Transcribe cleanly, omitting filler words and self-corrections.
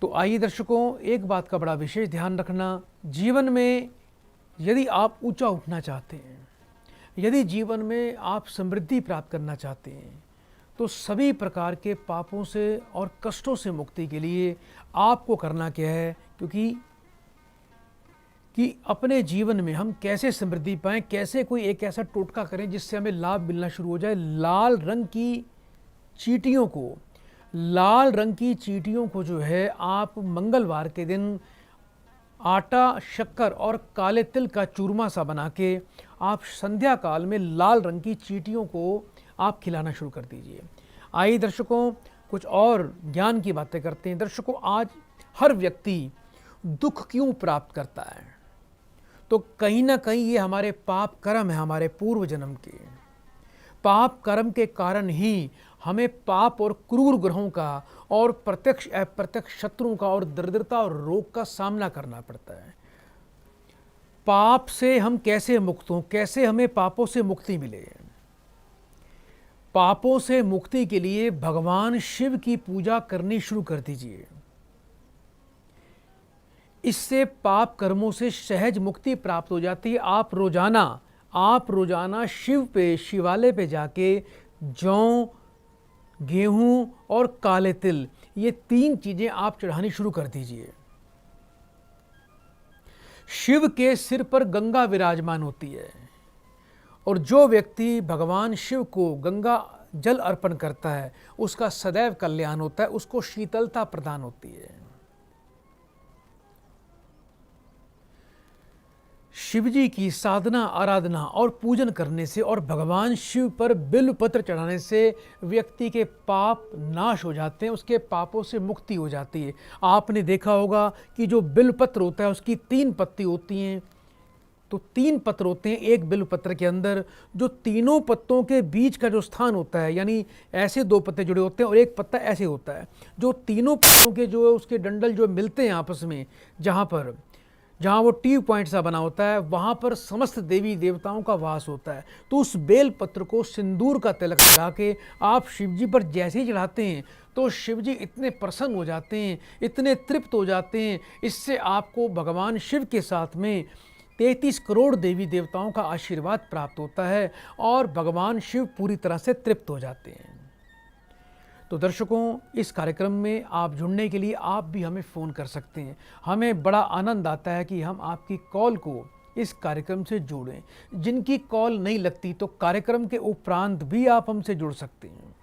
तो आइए दर्शकों, एक बात का बड़ा विशेष ध्यान रखना। जीवन में यदि आप ऊंचा उठना चाहते हैं, यदि जीवन में आप समृद्धि प्राप्त करना चाहते हैं, तो सभी प्रकार के पापों से और कष्टों से मुक्ति के लिए आपको करना क्या है, क्योंकि अपने जीवन में हम कैसे समृद्धि पाएं, कैसे कोई एक ऐसा टोटका करें जिससे हमें लाभ मिलना शुरू हो जाए। लाल रंग की चींटियों को जो है आप मंगलवार के दिन आटा, शक्कर और काले तिल का चूरमा सा बना के आप संध्या काल में लाल रंग की चींटियों को आप खिलाना शुरू कर दीजिए। आइए दर्शकों, कुछ और ज्ञान की बातें करते हैं। दर्शकों, आज हर व्यक्ति दुख क्यों प्राप्त करता है? तो कहीं ना कहीं ये हमारे पाप कर्म है, हमारे पूर्व जन्म के पाप कर्म के कारण ही हमें पाप और क्रूर ग्रहों का और प्रत्यक्ष अप्रत्यक्ष शत्रुओं का और दरिद्रता और रोग का सामना करना पड़ता है। पाप से हम कैसे मुक्त हों, कैसे हमें पापों से मुक्ति मिले? पापों से मुक्ति के लिए भगवान शिव की पूजा करनी शुरू कर दीजिए। इससे पाप कर्मों से सहज मुक्ति प्राप्त हो जाती है। आप रोजाना शिवालय पे जाके जौ, गेहूं और काले तिल, ये 3 चीजें आप चढ़ानी शुरू कर दीजिए। शिव के सिर पर गंगा विराजमान होती है और जो व्यक्ति भगवान शिव को गंगा जल अर्पण करता है उसका सदैव कल्याण होता है, उसको शीतलता प्रदान होती है। शिवजी की साधना, आराधना और पूजन करने से और भगवान शिव पर बिल्व पत्र चढ़ाने से व्यक्ति के पाप नाश हो जाते हैं, उसके पापों से मुक्ति हो जाती है। आपने देखा होगा कि जो बिल्व पत्र होता है उसकी 3 पत्ती होती हैं। तो 3 पत्र होते हैं एक बिल्व पत्र के अंदर। जो तीनों पत्तों के बीच का जो स्थान होता है, यानी ऐसे 2 पत्ते जुड़े होते हैं और एक पत्ता ऐसे होता है, जो तीनों पत्तों के जो उसके डंडल जो मिलते हैं आपस में, जहाँ वो टी पॉइंट सा बना होता है, वहाँ पर समस्त देवी देवताओं का वास होता है। तो उस बेल पत्र को सिंदूर का तिलक लगा के आप शिवजी पर जैसे ही चढ़ाते हैं तो शिवजी इतने प्रसन्न हो जाते हैं, इतने तृप्त हो जाते हैं। इससे आपको भगवान शिव के साथ में 33 करोड़ देवी देवताओं का आशीर्वाद प्राप्त होता है और भगवान शिव पूरी तरह से तृप्त हो जाते हैं। तो दर्शकों, इस कार्यक्रम में आप जुड़ने के लिए आप भी हमें फ़ोन कर सकते हैं। हमें बड़ा आनंद आता है कि हम आपकी कॉल को इस कार्यक्रम से जोड़ें। जिनकी कॉल नहीं लगती तो कार्यक्रम के उपरांत भी आप हमसे जुड़ सकते हैं।